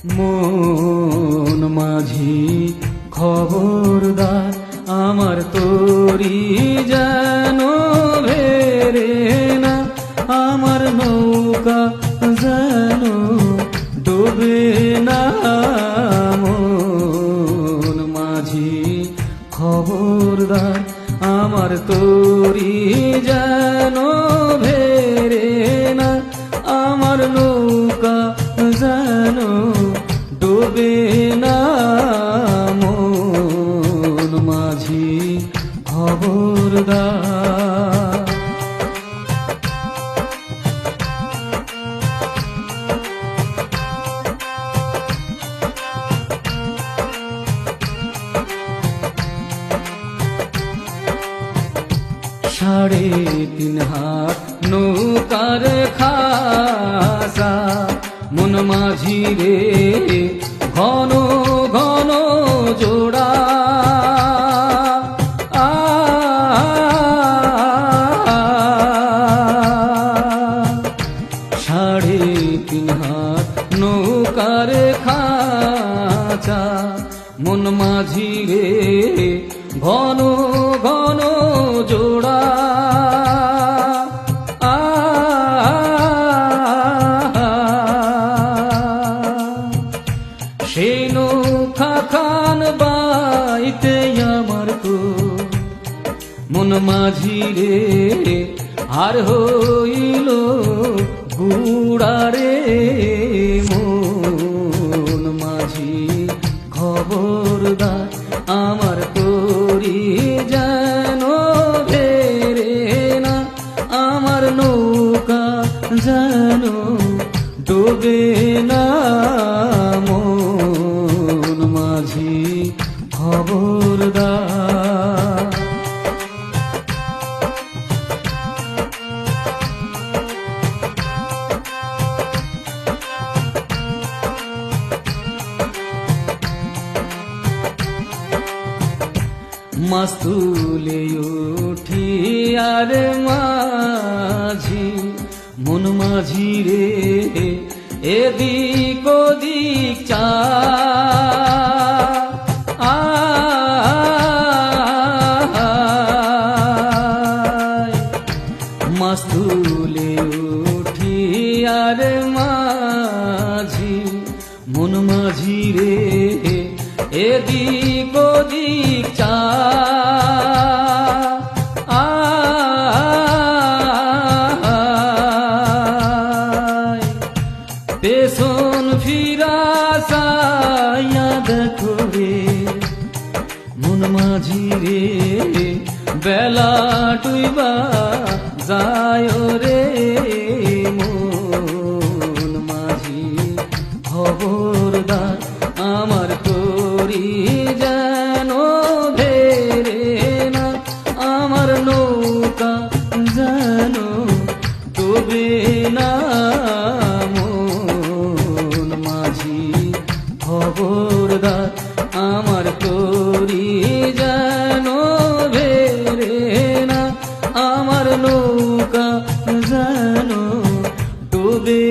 মন মাঝি খবরদার, আমার তরি যেন ভেরে না, আমার নৌকা যেন ডুবে না। মন মাঝি খবরদার, আমার তরি যেন ভেরে না, আমার নৌকা যেন ডুবে না। মন মাঝি খবরদার। সাড়ে 3 হাত নৌকার খাসা, মন মাঝি রে ঘন ঘন জোড়া। সাড়ে 3 হাত নৌকার খাঁচা, মন মাঝি রে ঘন ঘন জোড়া। সেই নৌকা খান বাইতে আমার তো মন মাঝি রে আর হইল গুড়ারে। মন মাঝি খবরদার, আমার তরি যেন ভেরে না, আমার নৌকা যেন ডুবে না। মন মাঝি খবরদার। মাছ তুলে উঠি আর মাঝি, মন মাঝি রে এদিক ওদিক চা। মাছ তুলে উঠি আর মাঝি, মন মাঝি রে এদিক ওদিক চা। পেছন ফিরা চাইয়া দেখো রে মন মাঝি রে, বেলা টুইবা যায় রে। মন মাঝি খবরদার, আমার তরি যেন ভেরে না, আমার নৌকা যেন ডুবে না। মন মাঝি খবরদার, আমার তরি যেন ভেরে না, আমার নৌকা যেন ডুবে